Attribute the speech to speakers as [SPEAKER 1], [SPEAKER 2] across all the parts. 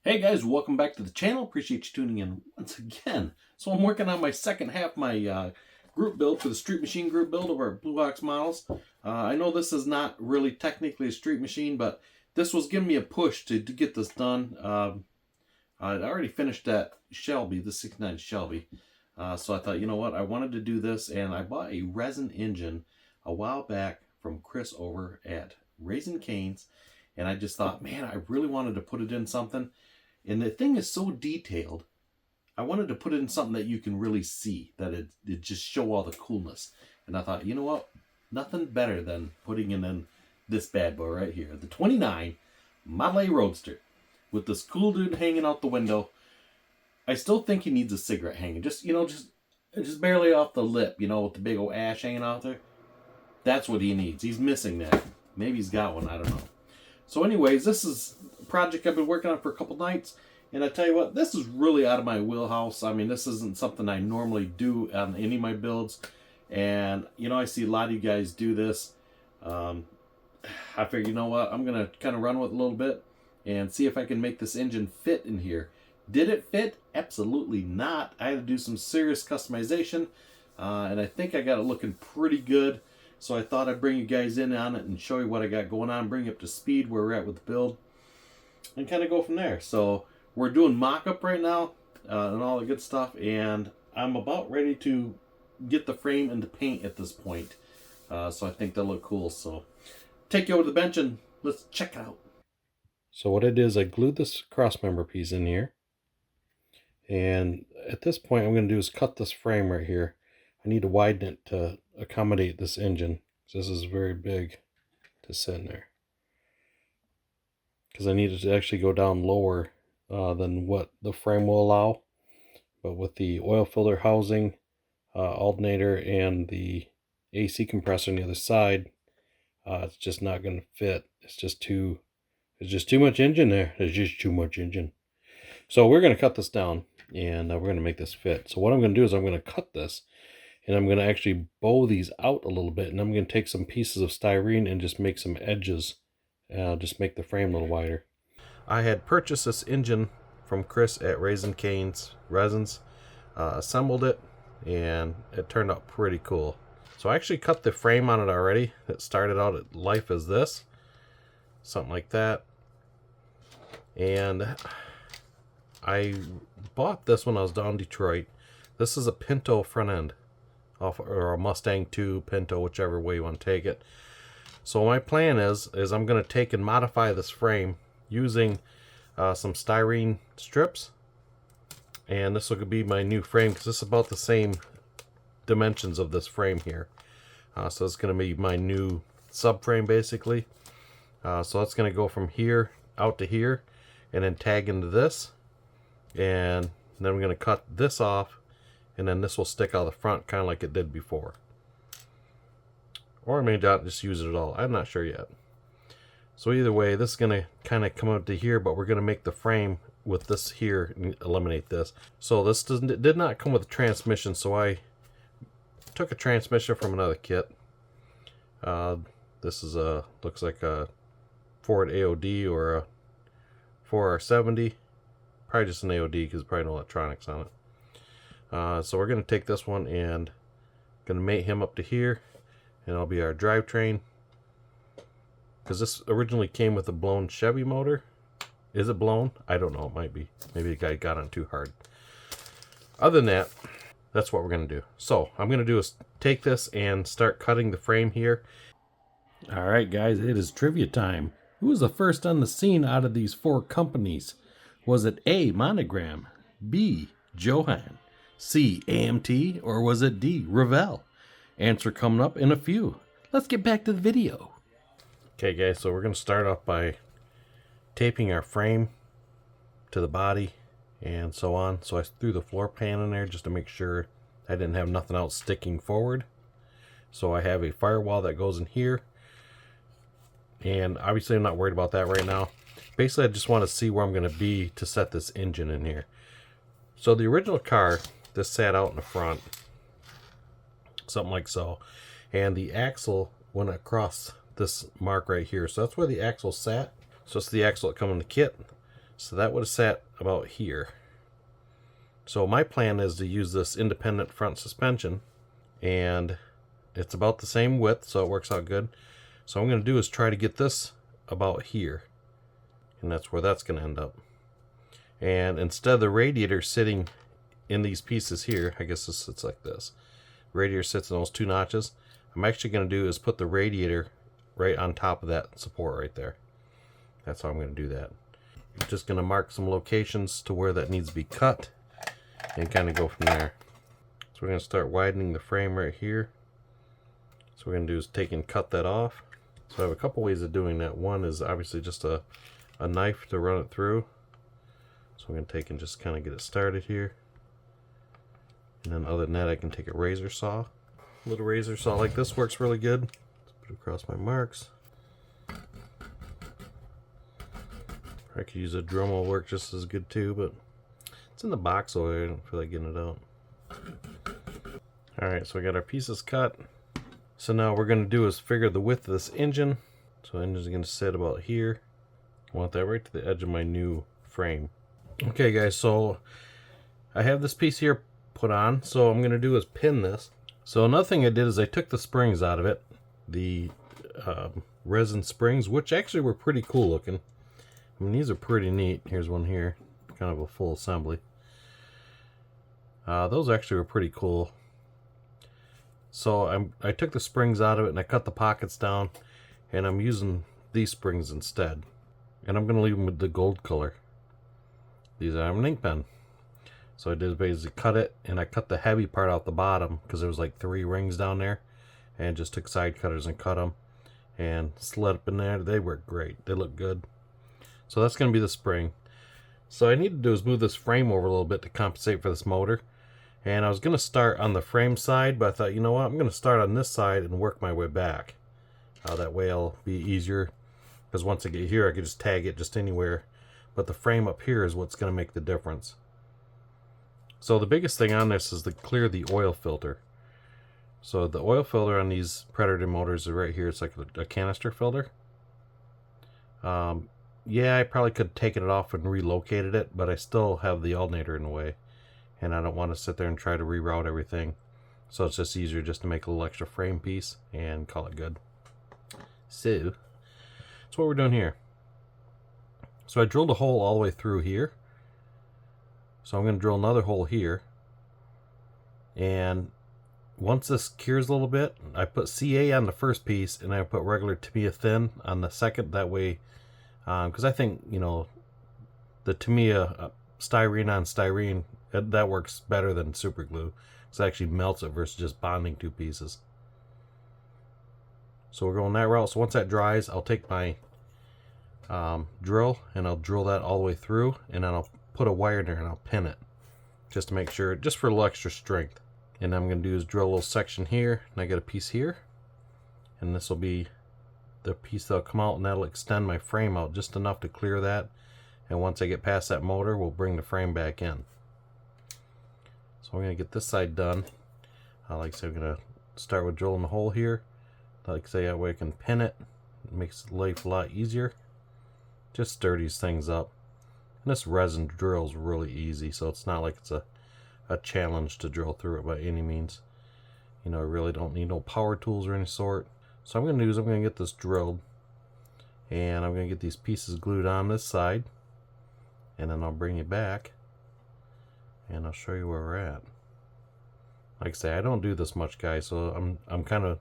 [SPEAKER 1] Hey guys, welcome back to the channel. Appreciate you tuning in once again. So I'm working on my second half, my group build for the Street Machine group build of our Blue Ox models. I know this is not really technically a Street Machine, but this was giving me a push to get this done. I already finished that Shelby, the 69 Shelby. So I thought, you know what, I wanted to do this, and I bought a resin engine a while back from Chris over at Resin 5.2. And I just thought, man, I really wanted to put it in something. And the thing is so detailed, I wanted to put it in something that you can really see, that it just show all the coolness. And I thought, you know what? Nothing better than putting it in this bad boy right here. The 29 Model A Roadster with this cool dude hanging out the window. I still think he needs a cigarette hanging. Just barely off the lip, with the big old ash hanging out there. That's what he needs. He's missing that. Maybe he's got one. I don't know. So anyways, this is a project I've been working on for a couple nights. And I tell you what, this is really out of my wheelhouse. I mean, this isn't something I normally do on any of my builds. And, I see a lot of you guys do this. I figured, you know what, I'm going to kind of run with it a little bit and see if I can make this engine fit in here. Did it fit? Absolutely not. I had to do some serious customization. And I think I got it looking pretty good. So I thought I'd bring you guys in on it and show you what I got going on, bring you up to speed where we're at with the build, and kind of go from there. So we're doing mock-up right now and all the good stuff, and I'm about ready to get the frame into paint at this point. So I think they'll look cool. So take you over to the bench and let's check it out. So what I did is I glued this cross member piece in here, and at this point what I'm going to do is cut this frame right here. I need to widen it to accommodate this engine, because this is very big to sit in there. Because I need it to actually go down lower than what the frame will allow. But with the oil filter housing, alternator, and the AC compressor on the other side, it's just not going to fit. It's just too much engine there. There's just too much engine. So we're going to cut this down, and we're going to make this fit. So what I'm going to do is I'm going to cut this, and I'm going to actually bow these out a little bit, and I'm going to take some pieces of styrene and just make some edges, just make the frame a little wider. I had purchased this engine from Chris at Resin 5.2's Resins, assembled it, and it turned out pretty cool. So I actually cut the frame on it already. It started out at life as this, something like that. And I bought this when I was down in Detroit. This is a Pinto front end, or a Mustang 2, Pinto, whichever way you want to take it. So my plan is I'm going to take and modify this frame using some styrene strips, and this will be my new frame, because this is about the same dimensions of this frame here. So it's going to be my new subframe basically. So it's going to go from here out to here, and then tag into this, and then I'm going to cut this off, and then this will stick out the front kind of like it did before. Or I may not just use it at all. I'm not sure yet. So either way, this is going to kind of come up to here, but we're going to make the frame with this here and eliminate this. So this did not come with a transmission, so I took a transmission from another kit. This is looks like a Ford AOD or a 4R70. Probably just an AOD because there's probably no electronics on it. So we're going to take this one and going to mate him up to here, and it'll be our drivetrain. Because this originally came with a blown Chevy motor. Is it blown? I don't know. It might be. Maybe the guy got on too hard. Other than that, that's what we're going to do. So I'm going to do is take this and start cutting the frame here. All right, guys, it is trivia time. Who was the first on the scene out of these four companies? Was it A, Monogram, B, Johan, C, AMT, or was it D, Revell? Answer coming up in a few. Let's get back to the video. Okay, guys, so we're going to start off by taping our frame to the body and so on. So I threw the floor pan in there just to make sure I didn't have nothing else sticking forward. So I have a firewall that goes in here, and obviously I'm not worried about that right now. Basically, I just want to see where I'm going to be to set this engine in here. So the original car, this sat out in the front, something like so, and the axle went across this mark right here. So that's where the axle sat. So it's the axle that comes in the kit. So that would have sat about here. So my plan is to use this independent front suspension, and it's about the same width, so it works out good. So what I'm going to do is try to get this about here, and that's where that's going to end up. And instead of the radiator sitting in these pieces here, I guess this sits like this. Radiator sits in those two notches. I'm actually going to do is put the radiator right on top of that support right there. That's how I'm going to do that. I'm just going to mark some locations to where that needs to be cut and kind of go from there. So we're going to start widening the frame right here. So what we're going to do is take and cut that off. So I have a couple ways of doing that. One is obviously just a knife to run it through. So I'm going to take and just kind of get it started here. And then other than that, I can take a razor saw. A little razor saw like this works really good. Let's put it across my marks. I could use a Dremel, work just as good too, but it's in the box, so I don't feel like getting it out. Alright, so we got our pieces cut. So now what we're going to do is figure the width of this engine. So the engine's going to sit about here. I want that right to the edge of my new frame. Okay guys, so I have this piece here put on, so what I'm going to do is pin this. So another thing I did is I took the springs out of it, the resin springs, which actually were pretty cool looking. I mean, these are pretty neat. Here's one here, kind of a full assembly. Those actually were pretty cool. So I took the springs out of it and I cut the pockets down, and I'm using these springs instead. And I'm going to leave them with the gold color. These are an ink pen. So I did basically cut it, and I cut the heavy part out the bottom because there was like 3 rings down there, and just took side cutters and cut them and slid up in there. They work great. They look good. So that's going to be the spring. So I need to do is move this frame over a little bit to compensate for this motor. And I was going to start on the frame side, but I thought, you know what, I'm going to start on this side and work my way back. That way it'll be easier, because once I get here I can just tag it just anywhere. But the frame up here is what's going to make the difference. So the biggest thing on this is to clear the oil filter. So the oil filter on these Predator motors is right here. It's like a canister filter. Yeah, I probably could have taken it off and relocated it, but I still have the alternator in the way. And I don't want to sit there and try to reroute everything. So it's just easier just to make a little extra frame piece and call it good. So, that's what we're doing here. So I drilled a hole all the way through here. So I'm going to drill another hole here. And once this cures a little bit, I put CA on the first piece and I put regular Tamiya thin on the second. That way, because I think, you know, the Tamiya styrene on styrene, that works better than super glue. It actually melts it versus just bonding 2 pieces. So we're going that route. So once that dries, I'll take my drill and I'll drill that all the way through, and then I'll put a wire in there and I'll pin it just to make sure, just for a little extra strength. And then I'm going to do is drill a little section here, and I got a piece here, and this will be the piece that'll come out, and that'll extend my frame out just enough to clear that. And once I get past that motor, we'll bring the frame back in. So we're going to get this side done. Like I said, I'm going to start with drilling the hole here. Like I say, that way I can pin it. It makes life a lot easier. Just stir these things up. And this resin drill is really easy, so it's not like it's a challenge to drill through it by any means. You know, I really don't need no power tools or any sort. So I'm going to do is I'm going to get this drilled, and I'm going to get these pieces glued on this side, and then I'll bring it back and I'll show you where we're at. Like I say, I don't do this much, guys, so I'm kind of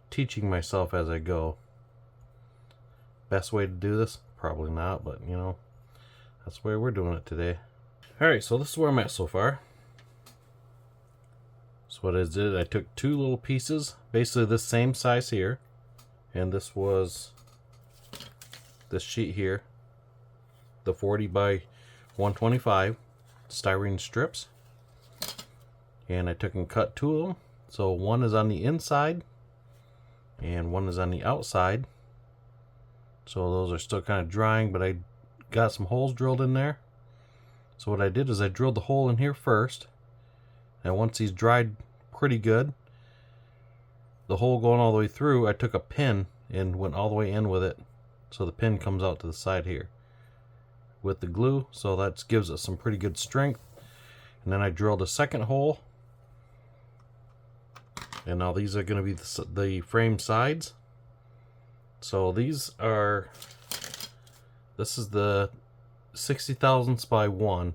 [SPEAKER 1] teaching myself as I go. Best way to do this? Probably not, but you know, that's the way we're doing it today. Alright, so this is where I'm at so far. So what I did, I took 2 little pieces, basically this same size here, and this was this sheet here, the 40 by 125 styrene strips, and I took and cut 2 of them. So one is on the inside and one is on the outside. So those are still kind of drying, but I got some holes drilled in there. So what I did is I drilled the hole in here first, and once these dried pretty good, the hole going all the way through, I took a pin and went all the way in with it, so the pin comes out to the side here, with the glue, so that gives it some pretty good strength. And then I drilled a second hole, and now these are going to be the frame sides. So this is the 60 thousandths by 1.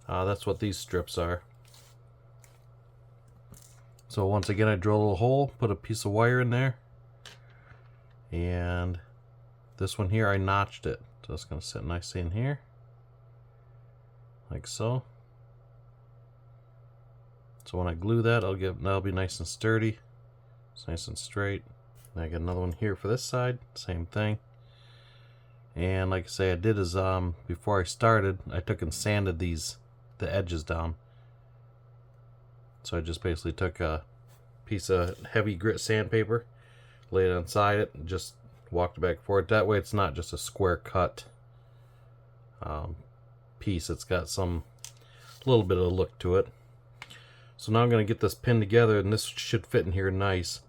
[SPEAKER 1] That's what these strips are. So once again, I drill a little hole, put a piece of wire in there, and this one here I notched it. So it's going to sit nicely in here, like so. So when I glue that, that'll be nice and sturdy. It's nice and straight. And I got another one here for this side, same thing. And like I say, I did is before I started, I took and sanded the edges down. So I just basically took a piece of heavy grit sandpaper, laid it inside it, and just walked it back and forth. That way it's not just a square cut piece. It's got a little bit of a look to it. So now I'm going to get this pinned together, and this should fit in here nice.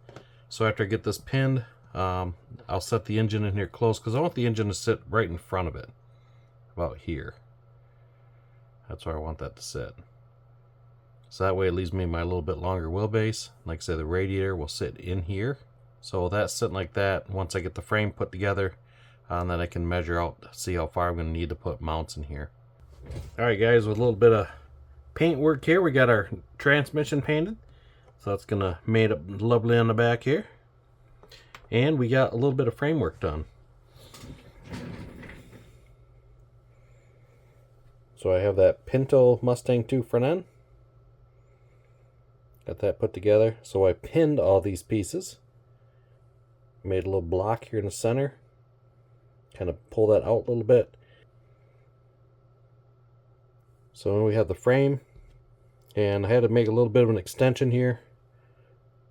[SPEAKER 1] So after I get this pinned, I'll set the engine in here close, because I want the engine to sit right in front of it, about here. That's where I want that to sit. So that way it leaves me my little bit longer wheelbase. Like I said, the radiator will sit in here. So that's sitting like that. Once I get the frame put together, then I can measure out, see how far I'm going to need to put mounts in here. Alright guys, with a little bit of paint work here, we got our transmission painted. So that's going to made up lovely on the back here. And we got a little bit of framework done. So I have that Pinto Mustang 2 front end. Got that put together. So I pinned all these pieces. Made a little block here in the center. Kind of pull that out a little bit. So then we have the frame. And I had to make a little bit of an extension here.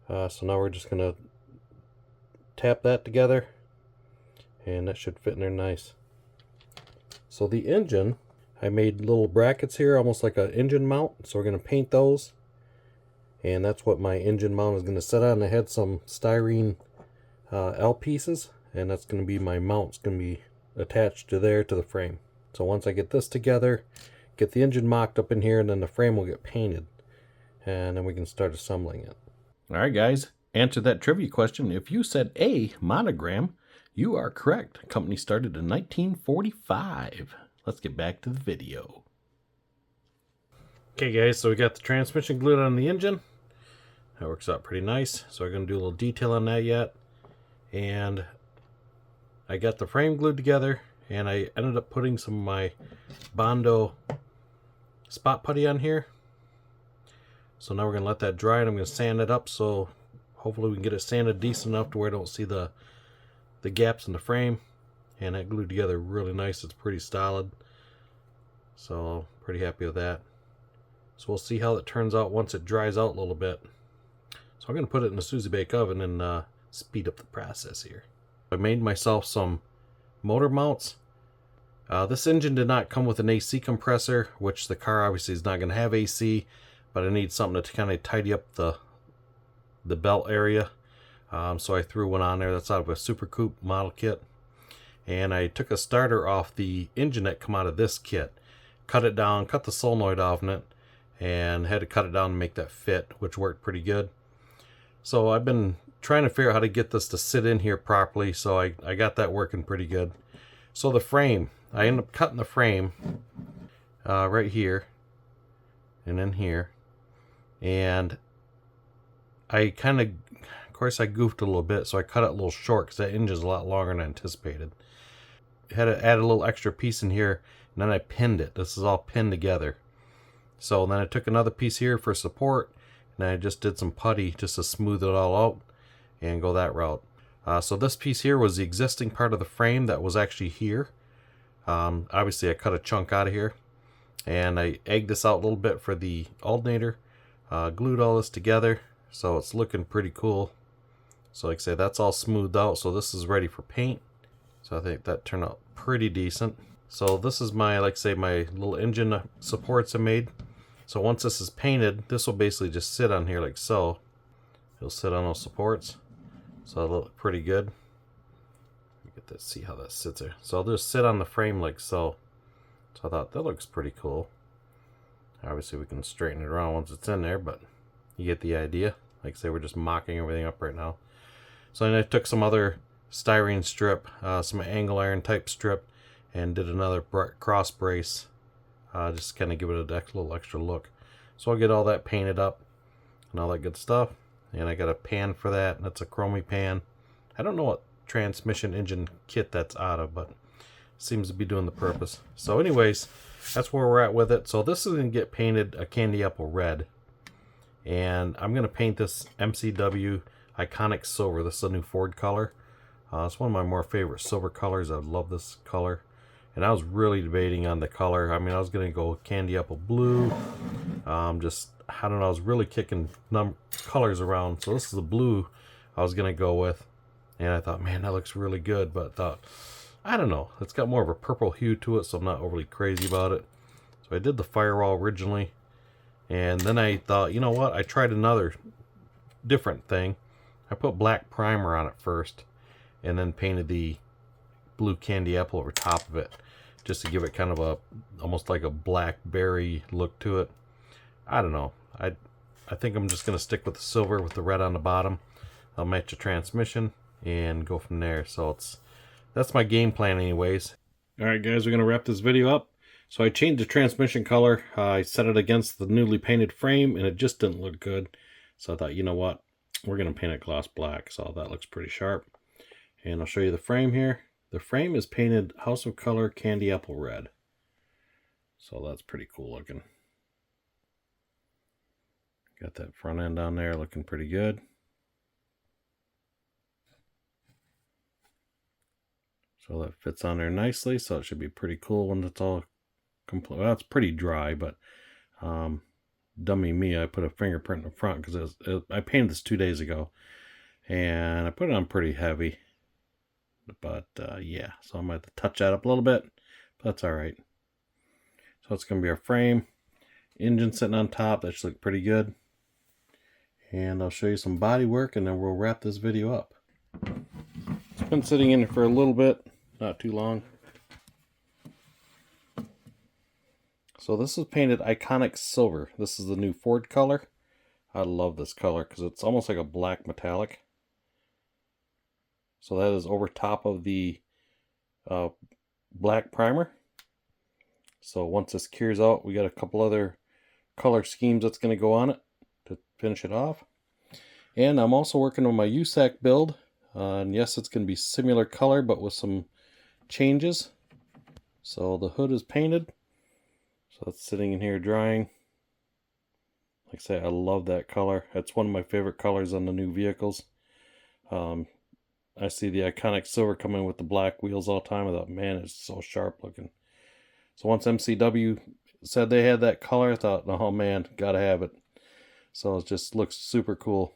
[SPEAKER 1] So now we're just going to tap that together. And that should fit in there nice. So the engine, I made little brackets here, almost like an engine mount. So we're going to paint those. And that's what my engine mount is going to sit on. I had some styrene L pieces, and that's going to be my mount. It's going to be attached to there to the frame. So once I get this together, get the engine mocked up in here, and then the frame will get painted. And then we can start assembling it. Alright guys, answer that trivia question. If you said A, monogram, you are correct. Company started in 1945. Let's get back to the video. Okay guys, so we got the transmission glued on the engine. That works out pretty nice. So we're going to do a little detail on that yet. And I got the frame glued together, and I ended up putting some of my Bondo spot putty on here. So now we're going to let that dry, and I'm going to sand it up, so hopefully we can get it sanded decent enough to where I don't see the gaps in the frame. And that glued together really nice. It's pretty solid. So pretty happy with that. So we'll see how it turns out once it dries out a little bit. So I'm going to put it in a Suzy Bake oven and speed up the process here. I made myself some motor mounts. This engine did not come with an AC compressor, which the car obviously is not going to have AC, but I need something to kind of tidy up the belt area. So I threw one on there. That's out of a Super Coupe model kit. And I took a starter off the engine that come out of this kit. Cut it down, cut the solenoid off in it, and had to cut it down to make that fit, which worked pretty good. So I've been trying to figure out how to get this to sit in here properly, so I got that working pretty good. So the frame, I ended up cutting the frame right here and in here, and I kind of course I goofed a little bit, so I cut it a little short because that engine's a lot longer than I anticipated. Had to add a little extra piece in here, and then I pinned it. This is all pinned together. So then I took another piece here for support, and I just did some putty just to smooth it all out and go that route. So this piece here was the existing part of the frame that was actually here. Obviously I cut a chunk out of here, and I egged this out a little bit for the alternator. Glued all this together, so it's looking pretty cool. So like I say, that's all smoothed out, so this is ready for paint. So I think that turned out pretty decent. So this is my, like I say, my little engine supports I made. So once this is painted, this will basically just sit on here like so. It'll sit on those supports. So it'll look pretty good. Get that, see how that sits there. So I'll just sit on the frame like so. So I thought that looks pretty cool. Obviously we can straighten it around once it's in there, but you get the idea. Like I say, we're just mocking everything up right now. So then I took some other styrene strip, some angle iron type strip, and did another cross brace, just kind of give it a little extra look. So I'll get all that painted up and all that good stuff. And I got a pan for that. That's a chromy pan. I don't know what transmission engine kit that's out of, but it seems to be doing the purpose. So anyways, that's where we're at with it. So this is going to get painted a candy apple red. And I'm going to paint this MCW Iconic Silver. This is a new Ford color. It's one of my more favorite silver colors. I love this color. And I was really debating on the color. I mean, I was going to go candy apple blue. I don't know, I was really kicking colors around. So this is the blue I was going to go with. And I thought, man, that looks really good. But I thought, I don't know. It's got more of a purple hue to it, so I'm not overly crazy about it. So I did the firewall originally. And then I thought, you know what? I tried another different thing. I put black primer on it first. And then painted the blue candy apple over top of it. Just to give it kind of almost like a blackberry look to it. I don't know. I think I'm just going to stick with the silver with the red on the bottom. I'll match the transmission and go from there. So that's my game plan anyways. Alright guys, we're going to wrap this video up. So I changed the transmission color. I set it against the newly painted frame and it just didn't look good. So I thought, you know what? We're going to paint it gloss black. So that looks pretty sharp. And I'll show you the frame here. The frame is painted House of Color Candy Apple Red. So that's pretty cool looking. Got that front end on there looking pretty good. So that fits on there nicely. So it should be pretty cool when it's all complete. Well, it's pretty dry, but dummy me, I put a fingerprint in the front because I painted this 2 days ago. And I put it on pretty heavy. But yeah, so I might have to touch that up a little bit, but that's all right. So it's going to be our frame, engine sitting on top. That should look pretty good. And I'll show you some body work and then we'll wrap this video up. It's been sitting in for a little bit, not too long. So this is painted Iconic Silver. This is the new Ford color. I love this color because it's almost like a black metallic. So that is over top of the black primer. So once this cures out, we got a couple other color schemes that's going to go on it to finish it off. And I'm also working on my USAC build. And yes, it's going to be similar color, but with some changes. So the hood is painted. So it's sitting in here drying. Like I say, I love that color. It's one of my favorite colors on the new vehicles. I see the Iconic Silver coming with the black wheels all the time. I thought, man, it's so sharp looking. So once MCW said they had that color, I thought, oh man, gotta have it. So it just looks super cool.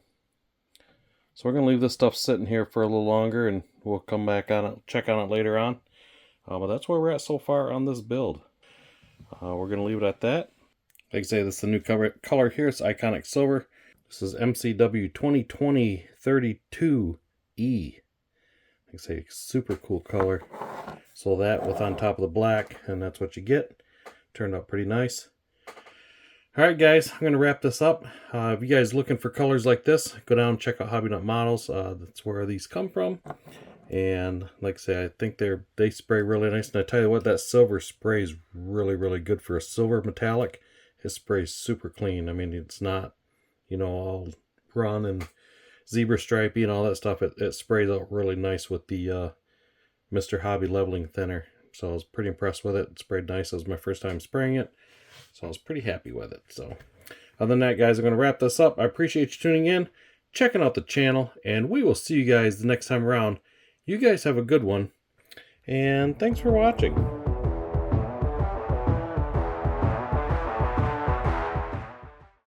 [SPEAKER 1] So we're going to leave this stuff sitting here for a little longer and we'll come back on it, check on it later on. But that's where we're at so far on this build. We're going to leave it at that. Like I say, this is the new color here. It's Iconic Silver. This is MCW 2020-32E. Like I say, super cool color. So that with on top of the black, and that's what you get. Turned out pretty nice. Alright guys, I'm going to wrap this up. If you guys looking for colors like this, go down and check out Hobby Nut Models. That's where these come from. And like I say, I think they spray really nice. And I tell you what, that silver spray is really, really good for a silver metallic. It sprays super clean. I mean, it's not, you know, all run and zebra stripey and all that stuff. It sprays out really nice with the Mr. Hobby leveling thinner. So I was pretty impressed with it. It sprayed nice. It was my first time spraying it. So I was pretty happy with it. So other than that, guys, I'm going to wrap this up. I appreciate you tuning in, checking out the channel, and we will see you guys the next time around. You guys have a good one, and thanks for watching.